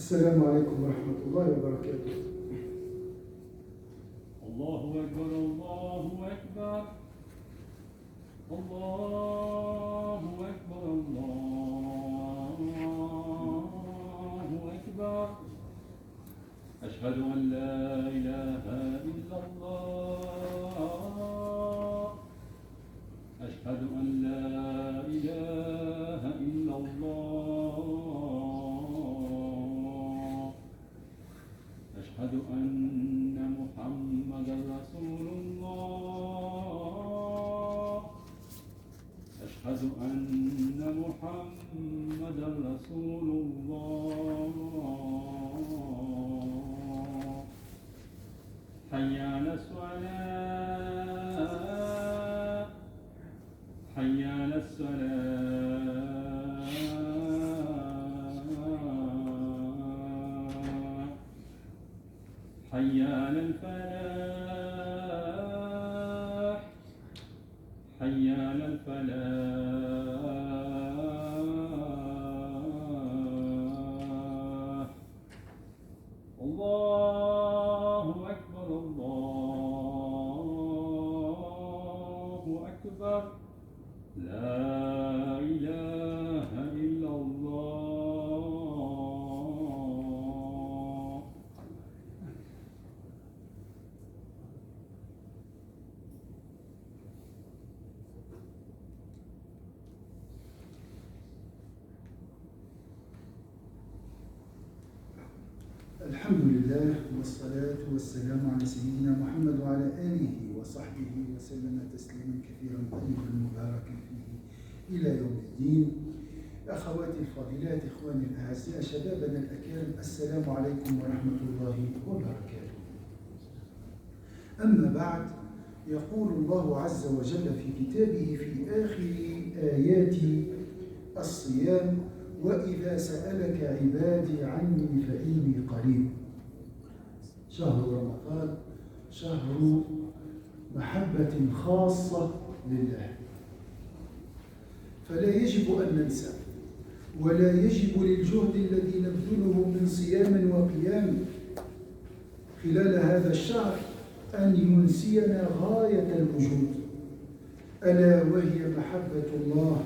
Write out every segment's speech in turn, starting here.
السلام عليكم ورحمة الله وبركاته. الله أكبر الله أكبر الله أكبر الله أكبر. أشهد أن لا إله إلا الله. أشهد أن لا إله إلا الله. أشهد أن محمدا رسول الله. أشهد أن محمدا رسول الله. حي على الصلاة حي على الصلاة. حي على الفلاح حي على الفلاح. الله أكبر الله أكبر. لا إله إلا الله. الحمد لله والصلاة والسلام على سيدنا محمد وعلى آله وصحبه وسلم تسليما كثيرا طيبا مباركا فيه إلى يوم الدين. أخواتي الفاضلات، إخواني الأعزاء، شبابنا الأكارم، السلام عليكم ورحمة الله وبركاته. أما بعد، يقول الله عز وجل في كتابه في آخر آيات الصيام: وإذا سألك عبادي عني فإني قريب. شهر رمضان شهر محبة خاصة لله، فلا يجب أن ننسى، ولا يجب للجهد الذي نبذله من صيام وقيام خلال هذا الشهر أن ينسينا غاية الوجود، ألا وهي محبة الله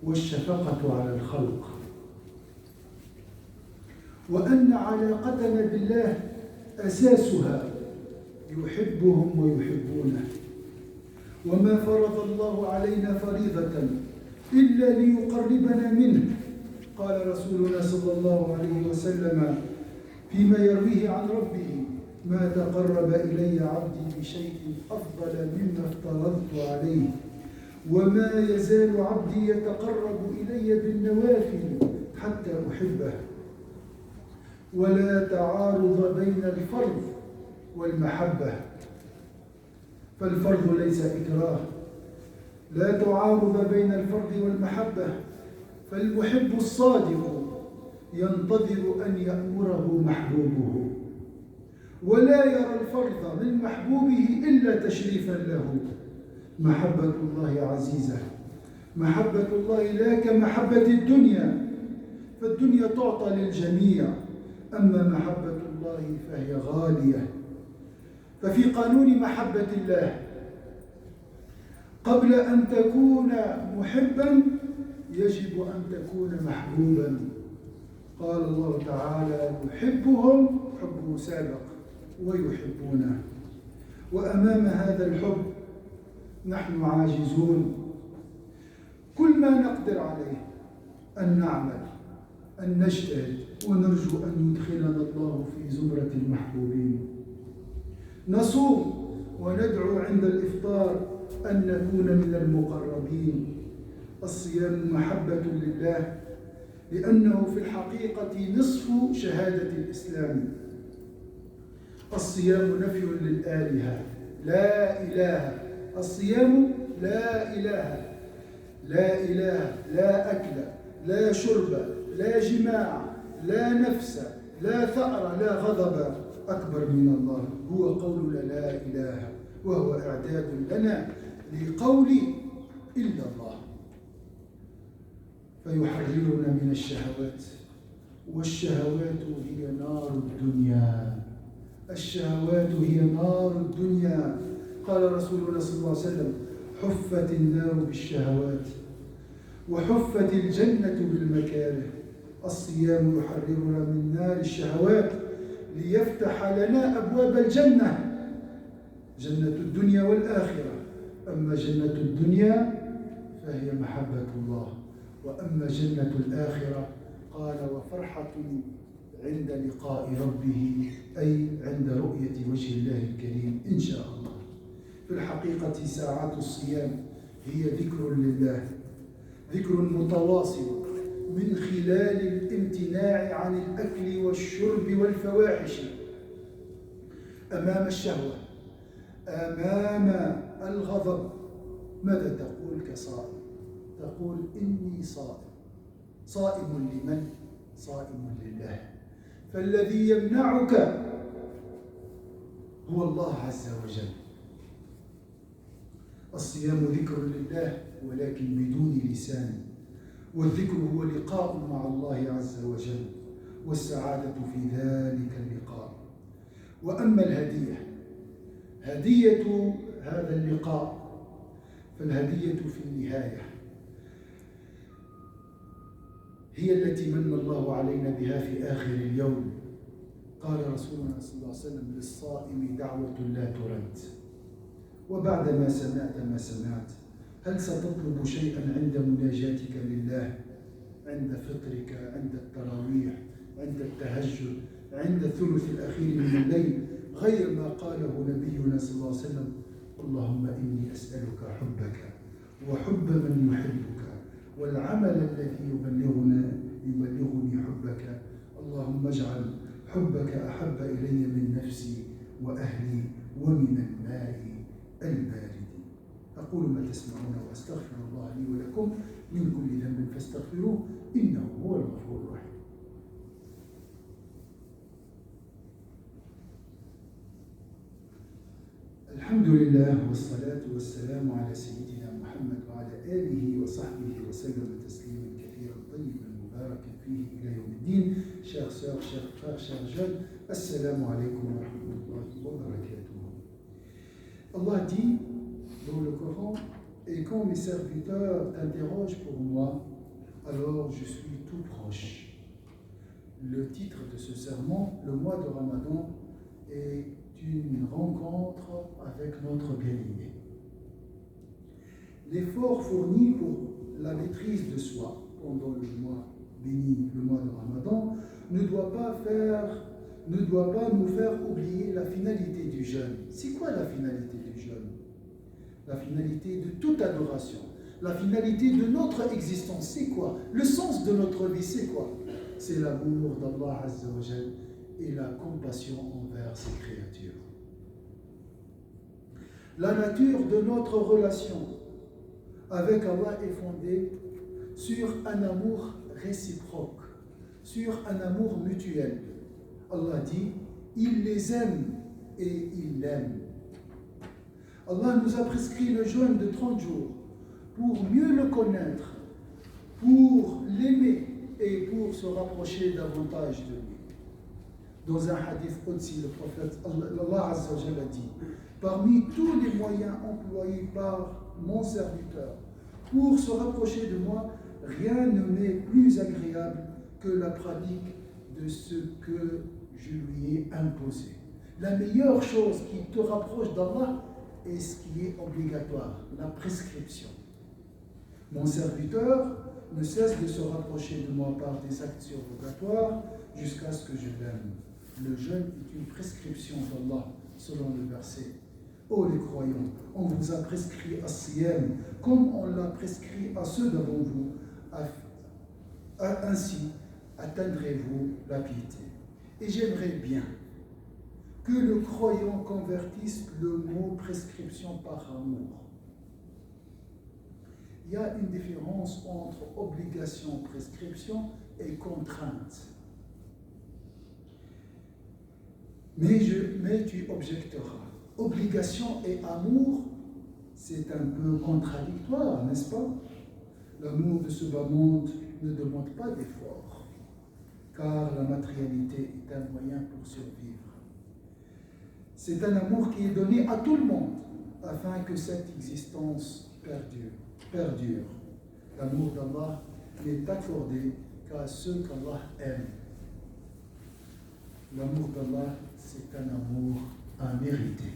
والشفقة على الخلق، وأن علاقتنا بالله أساسها يحبهم ويحبونه، وما فرض الله علينا فريضة إلا ليقربنا منه. قال رسولنا صلى الله عليه وسلم فيما يرويه عن ربه: ما تقرب إلي عبدي بشيء أفضل مما افترضت عليه، وما يزال عبدي يتقرب إلي بالنوافل حتى أحبه. ولا تعارض بين الفرض والمحبة، فالفرض ليس إكراه. لا تعارض بين الفرض والمحبة، فالمحب الصادق ينتظر أن يأمره محبوبه، ولا يرى الفرض من محبوبه إلا تشريفا له. محبة الله عزيزة، محبة الله لا كمحبة الدنيا، فالدنيا تعطى للجميع، أما محبة الله فهي غالية. ففي قانون محبة الله، قبل أن تكون محبا يجب أن تكون محبوبا. قال الله تعالى: يحبهم حبه سابق ويحبونه. وأمام هذا الحب نحن عاجزون. كل ما نقدر عليه أن نعمل، أن نجتهد، ونرجو أن يدخلنا الله في زمرة المحبوبين. نصوم وندعو عند الإفطار أن نكون من المقربين. الصيام محبة لله، لأنه في الحقيقة نصف شهادة الإسلام. الصيام نفي للآلهة، لا إله. الصيام لا إله، لا إله، لا أكل، لا شرب، لا جماع، لا نفس، لا ثأر، لا غضب أكبر من الله. هو قولنا لا إله، وهو إعداد لنا لقول إلا الله، فيحررنا من الشهوات والشهوات هي نار الدنيا. الشهوات هي نار الدنيا. قال رسولنا صلى الله عليه وسلم: حفت النار بالشهوات وحفت الجنة بالمكاره. الصيام يحررنا من نار الشهوات ليفتح لنا أبواب الجنة، جنة الدنيا والآخرة. أما جنة الدنيا فهي محبة الله، وأما جنة الآخرة قال: وفرحة عند لقاء ربه، أي عند رؤية وجه الله الكريم إن شاء الله. في الحقيقة ساعات الصيام هي ذكر لله، ذكر متواصل من خلال الامتناع عن الأكل والشرب والفواحش أمام الشهوة، أمام الغضب. ماذا تقول كصائم؟ تقول: إني صائم. صائم لمن؟ صائم لله. فالذي يمنعك هو الله عز وجل. الصيام ذكر لله ولكن بدون لسان، والذكر هو لقاء مع الله عز وجل، والسعادة في ذلك اللقاء. وأما الهدية، هدية هذا اللقاء، فالهدية في النهاية هي التي من الله علينا بها في آخر اليوم. قال رسولنا صلى الله عليه وسلم: للصائم دعوة لا ترد. وبعد ما سمعت ما سمعت، هل ستطلب شيئا عند مناجاتك لله، عند فطرك، عند التراويح، عند التهجد، عند الثلث الأخير من الليل، غير ما قاله نبينا صلى الله عليه وسلم: اللهم إني أسألك حبك وحب من يحبك والعمل الذي يبلغني حبك. اللهم اجعل حبك أحب إلي من نفسي وأهلي ومن الماء البارد. أقول ما تسمعون وأستغفر الله لي ولكم من كل ذنب فاستغفروه إنه هو الغفور الرحيم. الحمد لله والصلاة والسلام على سيدنا محمد وعلى آله وصحبه وسلم تسليما كثيرا طيبا مباركا فيه إلى يوم الدين. Chers sœurs, chers frères, chers jeunes, Assalamu alaikum wa rahmatullahi wa barakatuh. Allah dit dans le Coran: et quand mes serviteurs t'interrogent pour moi, alors je suis tout proche. Le titre de ce sermon, le mois de Ramadan, est une rencontre avec notre bien-aimé. L'effort fourni pour la maîtrise de soi pendant le mois béni, le mois de Ramadan, ne doit pas nous faire oublier la finalité du jeûne. C'est quoi la finalité du jeûne? La finalité de toute adoration, la finalité de notre existence, c'est quoi? Le sens de notre vie, c'est quoi? C'est l'amour d'Allah Azza wa Jal et la compassion envers ses créatures. La nature de notre relation avec Allah est fondée sur un amour réciproque, sur un amour mutuel. Allah dit: il les aime et il l'aime. Allah nous a prescrit le jeûne de 30 jours pour mieux le connaître, pour l'aimer et pour se rapprocher davantage de lui. Dans un hadith Qudsi, le prophète Allah Azza wa Jalla a dit: parmi tous les moyens employés par mon serviteur pour se rapprocher de moi, rien ne m'est plus agréable que la pratique de ce que je lui ai imposé. La meilleure chose qui te rapproche d'Allah est ce qui est obligatoire, la prescription. Mon serviteur ne cesse de se rapprocher de moi par des actes surrogatoires jusqu'à ce que je l'aime. Le jeûne est une prescription d'Allah, selon le verset. Ô les croyants, on vous a prescrit as-siyam comme on l'a prescrit à ceux d'avant vous. Ainsi atteindrez-vous la piété. Et j'aimerais bien que le croyant convertisse le mot prescription par amour. Il y a une différence entre obligation, prescription et contrainte. Mais tu objecteras. Obligation et amour, c'est un peu contradictoire, n'est-ce pas? L'amour de ce bas monde ne demande pas d'effort. car la matérialité est un moyen pour survivre. C'est un amour qui est donné à tout le monde afin que cette existence perdure. L'amour d'Allah n'est accordé qu'à ceux qu'Allah aime. L'amour d'Allah, c'est un amour à mériter.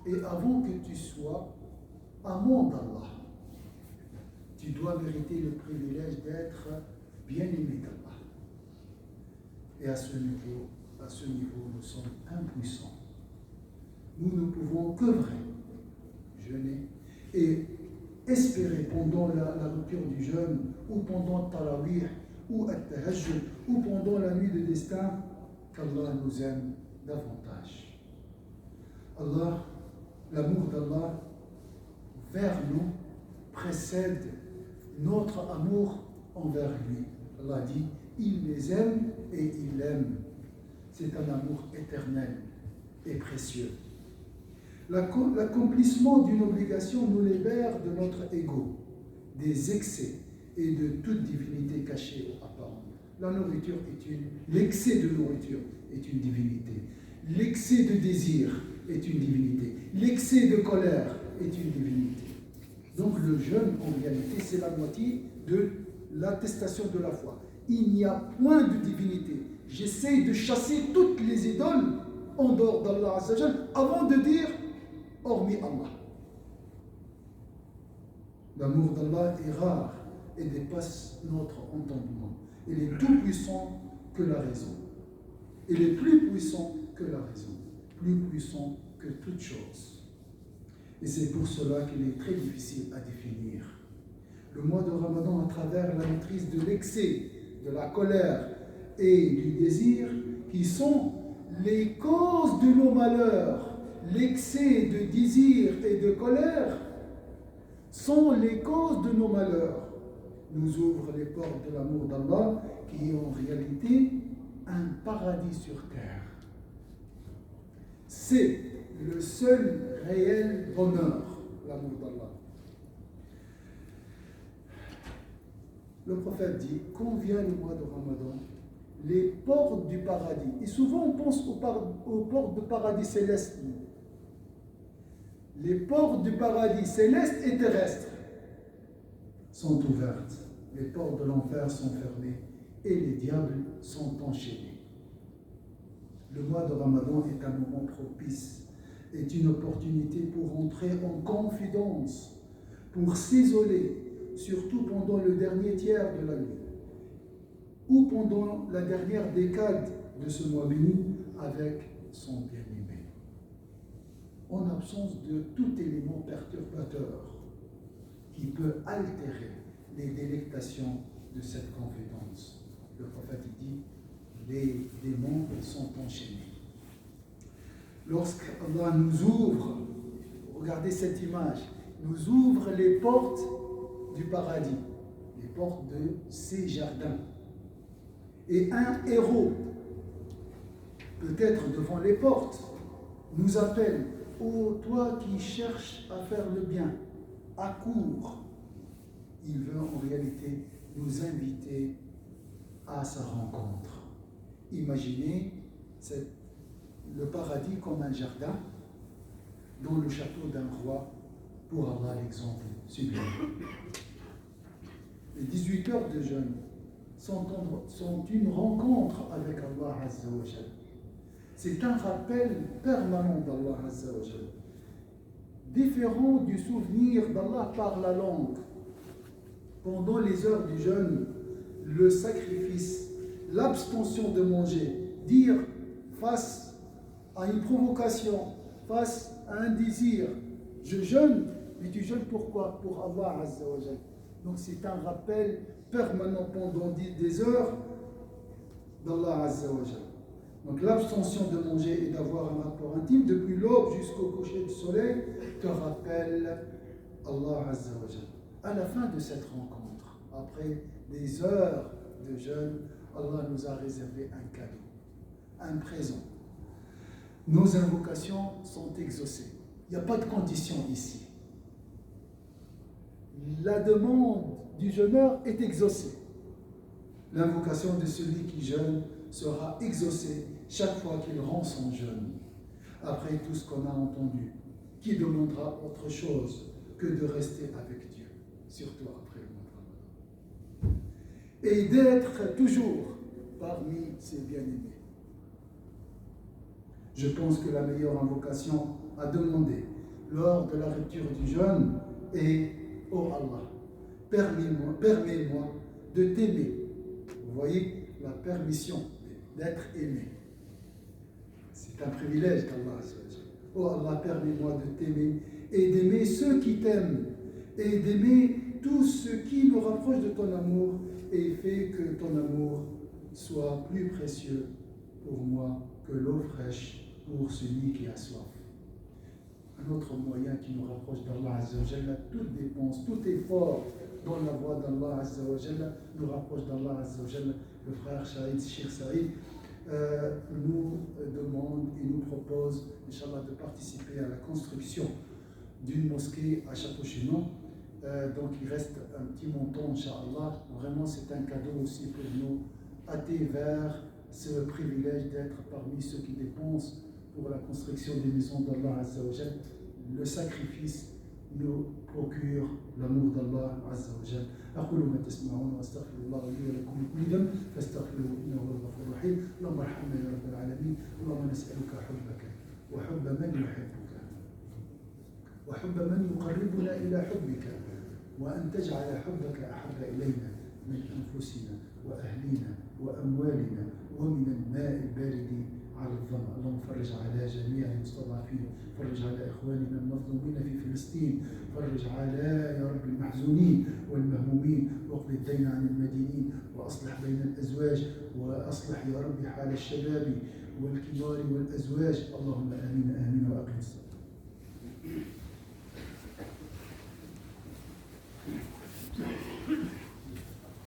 Et avant que tu sois amant d'Allah, tu dois mériter le privilège d'être bien-aimé d'Allah. Et à ce niveau, nous sommes impuissants. Nous ne pouvons qu'œuvrer, jeûner et espérer pendant la rupture du jeûne, ou pendant le tarawih, ou at-tahajjud, ou pendant la nuit de destin, qu'Allah nous aime davantage. Allah, l'amour d'Allah vers nous précède notre amour envers lui. Allah dit, il les aime et il l'aime. C'est un amour éternel et précieux. L'accomplissement d'une obligation nous libère de notre ego, des excès et de toute divinité cachée ou apparente. L'excès de nourriture est une divinité. L'excès de désir est une divinité. L'excès de colère est une divinité. Donc le jeûne, en réalité, c'est la moitié de l'attestation de la foi. Il n'y a point de divinité. J'essaie de chasser toutes les idoles en dehors d'Allah Azzawajal avant de dire hormis Allah. L'amour d'Allah est rare et dépasse notre entendement. Il est tout puissant que la raison. Il est plus puissant que la raison, plus puissant que toute chose. Et c'est pour cela qu'il est très difficile à définir. Le mois de Ramadan, à travers la maîtrise de l'excès, de la colère et du désir, qui sont les causes de nos malheurs, l'excès de désir et de colère sont les causes de nos malheurs, nous ouvre les portes de l'amour d'Allah, qui est en réalité un paradis sur terre. C'est le seul réel bonheur, l'amour d'Allah. Le prophète dit, quand vient le mois de Ramadan, les portes du paradis, et souvent on pense aux portes du paradis céleste, les portes du paradis céleste et terrestre sont ouvertes, les portes de l'enfer sont fermées et les diables sont enchaînés. Le mois de Ramadan est un moment propice, est une opportunité pour entrer en confidence, pour s'isoler, surtout pendant le dernier tiers de la nuit ou pendant la dernière décade de ce mois béni avec son bien-aimé, en absence de tout élément perturbateur qui peut altérer les délectations de cette confidence. Le prophète dit, les démons sont enchaînés. Lorsqu'Allah nous ouvre, regardez cette image, nous ouvre les portes du paradis, les portes de ces jardins. Et un héros, peut-être devant les portes, nous appelle, ô toi qui cherches à faire le bien, accours. Il veut en réalité nous inviter à sa rencontre. Imaginez le paradis comme un jardin dans le château d'un roi, pour avoir l'exemple sublime. Les 18 heures de jeûne sont une rencontre avec Allah Azza wa Jal. C'est un rappel permanent d'Allah Azza wa Jal, différent du souvenir d'Allah par la langue. Pendant les heures du jeûne, le sacrifice, l'abstention de manger, dire face à une provocation, face à un désir, je jeûne, mais tu jeûnes pourquoi? Pour Allah Azza wa Jal. Donc c'est un rappel permanent pendant des heures d'Allah Azza wa Jal. Donc l'abstention de manger et d'avoir un rapport intime depuis l'aube jusqu'au coucher du soleil te rappelle Allah Azza wa Jal. À la fin de cette rencontre, après des heures de jeûne, Allah nous a réservé un cadeau, un présent. Nos invocations sont exaucées. Il n'y a pas de condition ici. la demande du jeûneur est exaucée. L'invocation de celui qui jeûne sera exaucée chaque fois qu'il rend son jeûne. Après tout ce qu'on a entendu, qui demandera autre chose que de rester avec Dieu, surtout après le mois de Ramadan, et d'être toujours parmi ses bien-aimés. Je pense que la meilleure invocation à demander lors de la rupture du jeûne est « Oh Allah, permets-moi de t'aimer ». Vous voyez la permission d'être aimé. C'est un privilège d'Allah. Oh Allah, permets-moi de t'aimer et d'aimer ceux qui t'aiment et d'aimer tout ce qui me rapproche de ton amour et fait que ton amour soit plus précieux pour moi que l'eau fraîche pour celui qui a soif. Un autre moyen qui nous rapproche d'Allah Azza wa Jalla, toute dépense, tout effort dans la voie d'Allah Azza wa Jalla nous rapproche d'Allah Azza wa Jalla. Le frère Cheikh Saïd nous demande et nous propose, Inch'Allah, de participer à la construction d'une mosquée à Château-Chinon. Donc il reste un petit montant, Inch'Allah. Vraiment, c'est un cadeau aussi pour nous, hâter vers ce privilège d'être parmi ceux qui dépensent pour la construction des maisons d'Allah Azza wa Jal. Le sacrifice nous procure l'amour d'Allah Azza wa Jal. أقول ما تسمعون وأستغفر الله لي ولكم من كل ذنب فاستغفروه إنه هو الغفور الرحيم. اللهم ارحمنا يا رب العالمين. اللهم نسألك حبك وحب من يحبك وحب من يقربنا إلى حبك وأن تجعل حبك أحب إلينا من أنفسنا وأهلنا وأموالنا ومن الماء البارد على الظمأ. اللهم فرج على جميع المستضعفين، فرج على إخواننا المظلومين في فلسطين، فرج على يا رب المحزونين والمهمومين، واقض الدين عن المدينين، وأصلح بين الأزواج، وأصلح يا رب حال الشباب والكبار والأزواج. اللهم آمين آمين وأقم الصلاة.